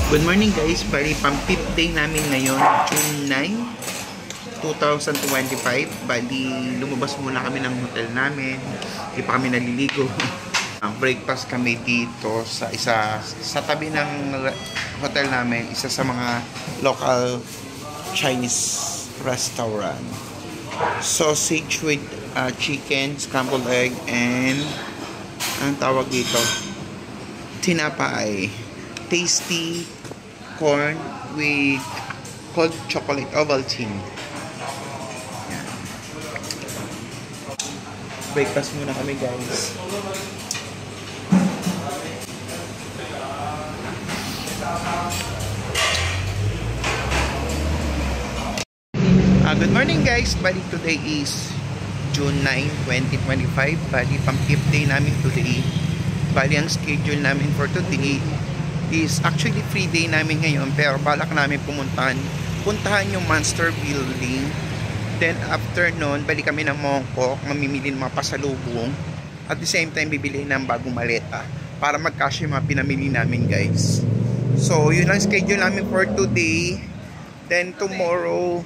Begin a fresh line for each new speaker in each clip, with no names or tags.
Good morning guys, bali pang 5th day namin ngayon, June 9, 2025. Bali lumabas muna kami ng hotel namin, hindi pa kami naliligo. Ang breakfast kami dito sa tabi ng hotel namin, isa sa mga local Chinese restaurant. Sausage with chicken, scrambled egg, and ang tawag dito, tinapay. Tasty corn with cold chocolate Ovaltine. Yan. Breakfast muna kami guys. Good morning guys. Bali today is June 9, 2025. Bali pang 5th day namin today. Bali ang schedule namin for today is actually free day namin ngayon, pero balak namin puntahan yung Monster Building. Then after nun, balik kami ng Mongkok, mamimili ng mga pasalubong, at the same time bibili ng bagong maleta para mag-cash yung mga pinamili namin guys. So yun ang schedule namin for today. Then tomorrow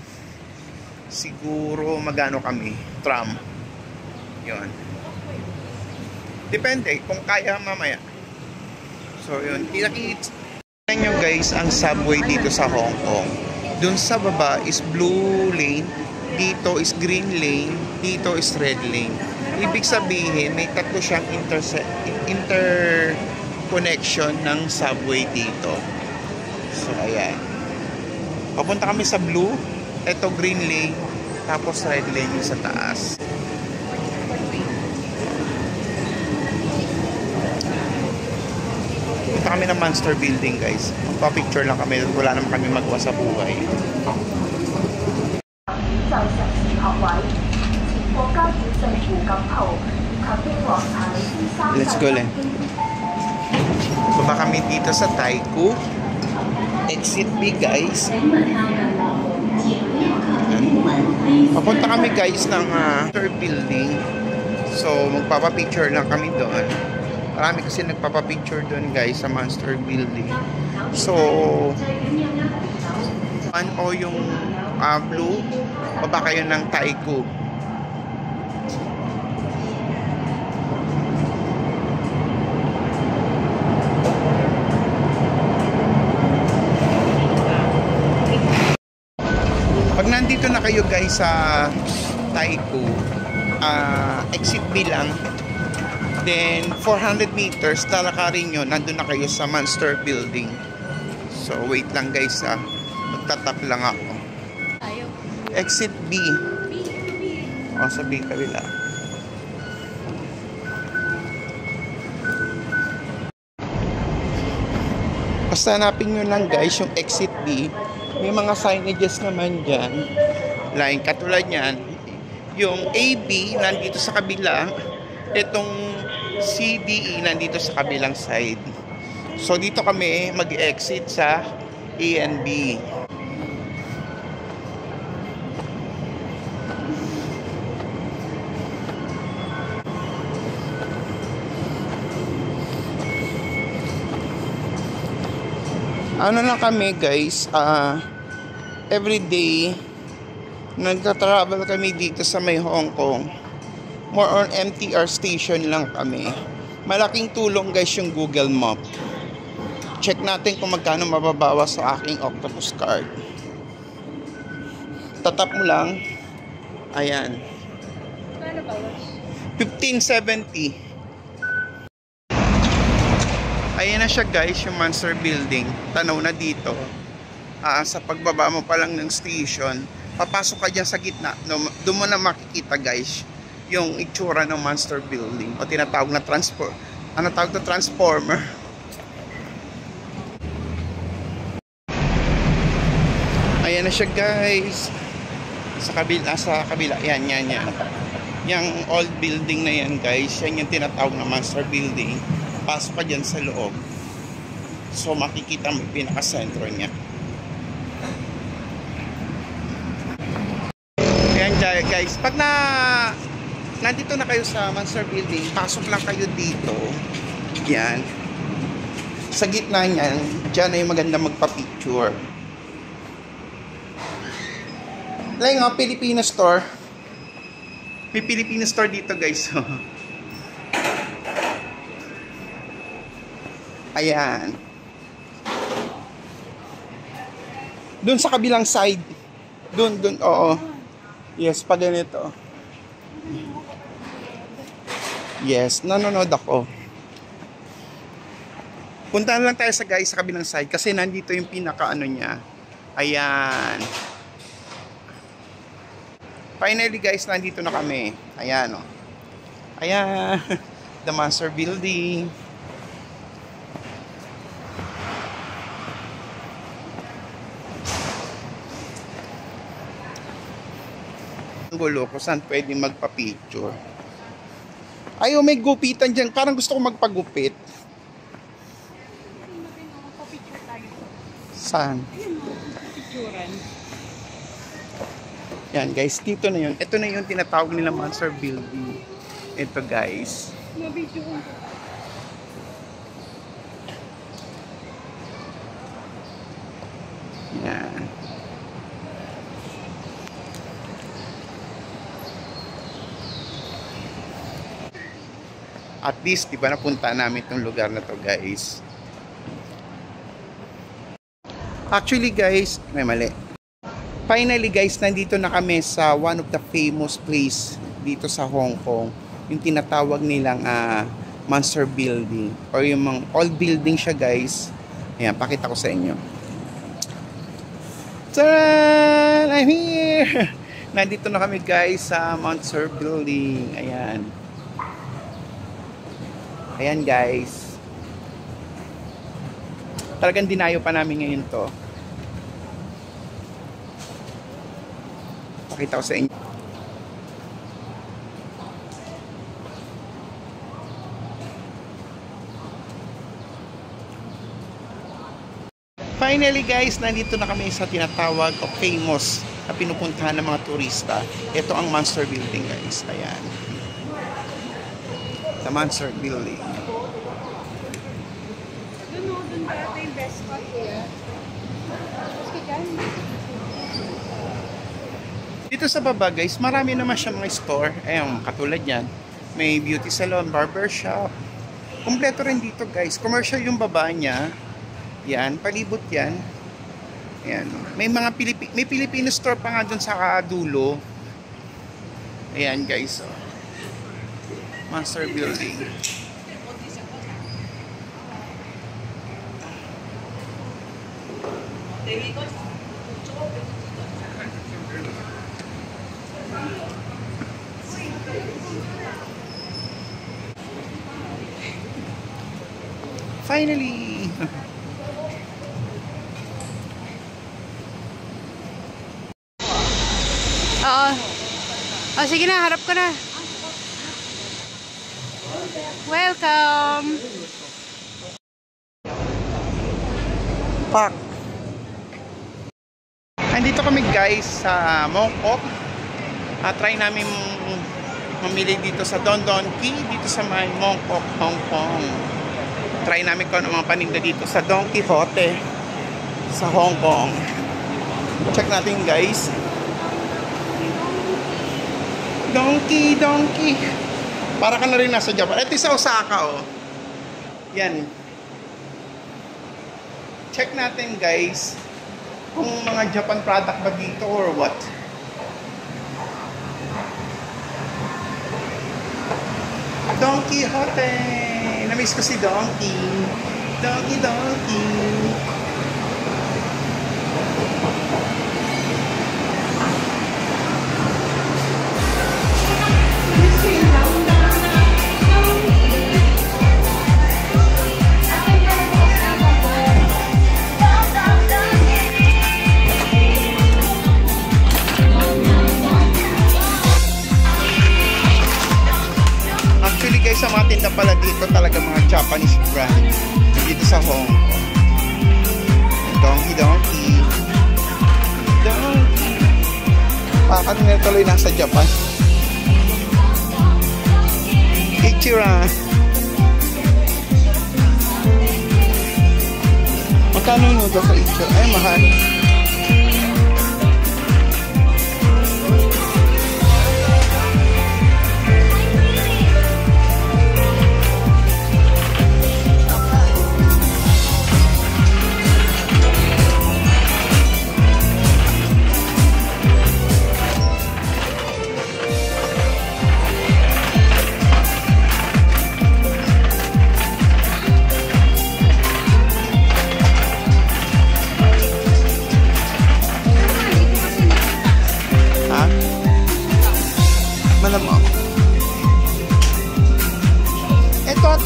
siguro magano kami, tram. Yun, depende kung kaya mamaya. So yun, kinakita nyo guys ang subway dito sa Hong Kong. Dun sa baba is blue lane, dito is green lane, dito is red lane. Ibig sabihin may tatlo siyang interconnection ng subway dito. So ayan, papunta kami sa blue, eto green lane, tapos red lane yung sa taas. Kami ng Monster Building guys. Magpa-picture lang kami, wala naman kami magawa sa buhay. Let's go lang. Baba kami dito sa Taikoo. Exit B guys. Papunta kami guys ng Monster Building. So magpapa-picture lang kami doon. Marami kasi nagpapapicture doon guys sa Monster Building. So 1 o yung blue, baba kayo ng Taikoo. Pag nandito na kayo guys sa Taikoo, exit B lang. Then 400 meters talakarin nyo, nandun na kayo sa Monster Building. So wait lang guys, magtatap lang ako. Exit B. O sa B kabila. Basta hanapin nyo lang guys yung exit B. May mga signages naman dyan. Line katulad nyan. Yung AB nandito sa kabila. Itong CDE nandito sa kabilang side. So dito kami mag-exit sa A and B. Ano lang kami guys, every day nagta-travel kami dito sa may Hong Kong. More on MTR station lang kami. Malaking tulong guys yung Google Map. Check natin kung magkano mababawas sa aking Octopus card. Tatap mo lang. Ayan.
Kano bawas?
1570. Ayan na siya guys, yung Monster Building. Tanaw na dito. Sa pagbaba mo pa lang ng station, papasok ka dyan sa gitna. No, doon mo na makikita guys, yung itsura ng Monster Building. O tinatawag na transformer. Ayan na siya guys. Sa kabila. Yan. Yung old building na yan guys, yan yung tinatawag na Monster Building. Pasok ka dyan sa loob. So makikita mo yung pinaka-sentro niya. Ayan guys, pag nandito na kayo sa Monster Building, pasok lang kayo dito. Yan. Sa gitna niyan, dyan ay maganda magpa-picture. Like nga, Filipino store. May Filipino store dito guys. Ayan. Doon sa kabilang side. Doon, oo. Yes, pag ganito. Yes, nanonood ako. Puntahan lang tayo sa guys sa kabilang side kasi nandito yung pinaka-ano niya. Ayan. Finally guys, nandito na kami. Ayan, oh. Ayan. The Monster Building. Ang gulo kung saan pwede magpa-picture. Ay, may gupitan dyan. Parang gusto ko magpagupit. Saan? Yan guys, dito na yun. Ito na yung tinatawag nila Monster Building. Ito guys. Yan. At least, di ba napunta namin itong lugar na to guys. Actually guys, may mali. Finally guys, nandito na kami sa one of the famous place dito sa Hong Kong. Yung tinatawag nilang Monster Building. Or yung mga old building siya guys. Ayan, pakita ko sa inyo. Taran! I'm here! Nandito na kami guys sa Monster Building. Ayan. Ayan guys. Talagang dinayo pa namin ngayon to. Pakita ko sa inyo. Finally guys, nandito na kami sa tinatawag o famous na pinupuntahan ng mga turista. Ito ang Monster Building guys. Ayan. The Monster Building.
Doon ba ito yung best spot here?
Dito sa baba guys, marami naman siya mga store. Ayun, katulad yan. May beauty salon, barber shop. Kompleto rin dito guys. Commercial yung baba niya. Yan, palibot yan. Ayan. May mga may Filipino store pa nga dun sa dulo. Ayan guys. Oh. Monster Building. Finally!
Oo. Oh, sige na, harap ka na. Welcome!
Pak! Andito kami guys sa Mongkok. Try namin mamili dito sa Don Don Key, dito sa may Mongkok, Hong Kong. Try namin kung ano mga paninda dito sa Don Quixote sa Hong Kong. Check natin guys. Donkey. Para ka na rin nasa Japan. Ito sa Osaka oh. Yan. check natin guys kung mga Japan product ba dito or what. Don Quijote! Namiss ko si Donkey. Donkey. Sa mga tinda pala dito talaga mga Japanese brand dito sa Hong Kong. Donkey. Bakit nga tuloy nasa Japan? Ichira. Magkano yung noodles sa Ichira? Ay, mahal.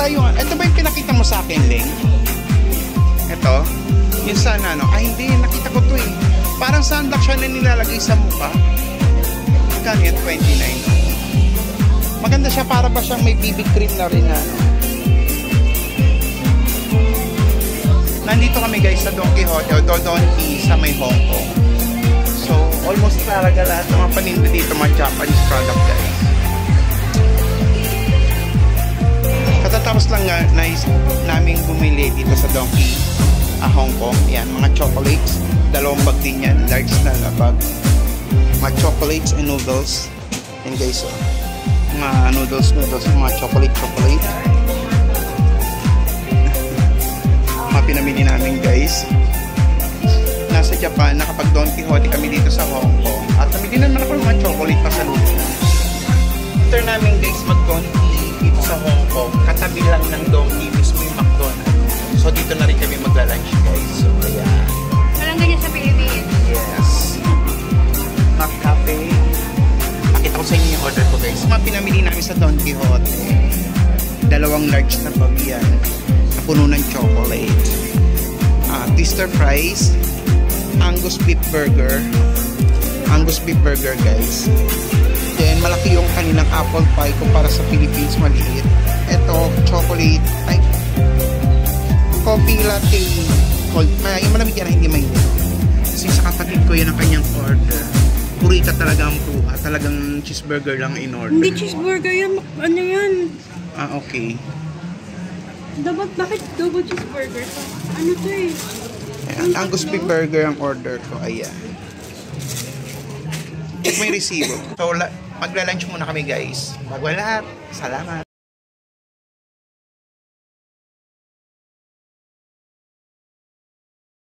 Ito ba yung pinakita mo sa akin, Ling? Ito? Yung sana, no? Ay, hindi. Nakita ko to eh. Parang sunblock siya na nilalagay sa mukha. Magkano yan? 29. Maganda siya. Para ba siyang may BB cream na rin, ano? Nandito kami, guys, sa Don Quijote o Donkey sa may Hong Kong. So, almost talaga lahat ng mga paninda dito, mga Japanese product, guys. Katatapos lang nga naming bumili dito sa Donkey Hong Kong. Yan, mga chocolates. Dalawang bag din yan. Large na bag. Mga chocolates and noodles. Yan guys, oh. Mga noodles, mga chocolate. Mga pinamili namin guys. Nasa Japan, nakapag Don Quijote kami dito sa Hong Kong. At namili naman ako ng mga chocolate pa sa luto. After namin guys mag-Donkey dito sa Hong Kong, katabi lang ng Donkey mismo yung McDonald's. So dito na rin kami magla-lunch guys. So ayan.
Walang ganyan sa Pilipinas.
Yes. McCafe. Pakita ko sa inyo yung order ko guys. Mga pinamili namin sa Don Quijote. Dalawang large na bag yan. Na puno ng chocolate. Twister fries. Angus beef burger. Angus beef burger guys. Then, malaki yung kanilang apple pie kumpara sa Philippines, maliit. Ito, chocolate, ay, coffee latte, cold, yung malamig yan, hindi mainit. Kasi sa kapatid ko, yan ang kanyang order. Purita talaga ang puha, talagang cheeseburger lang in order.
Hindi cheeseburger yan, ano yan?
Okay.
Bakit double cheeseburger? Ano to eh?
Ayan, Angus beef burger ang order ko, ayan. May resibo. So, magla-lunch muna kami guys. Bago lahat, salamat.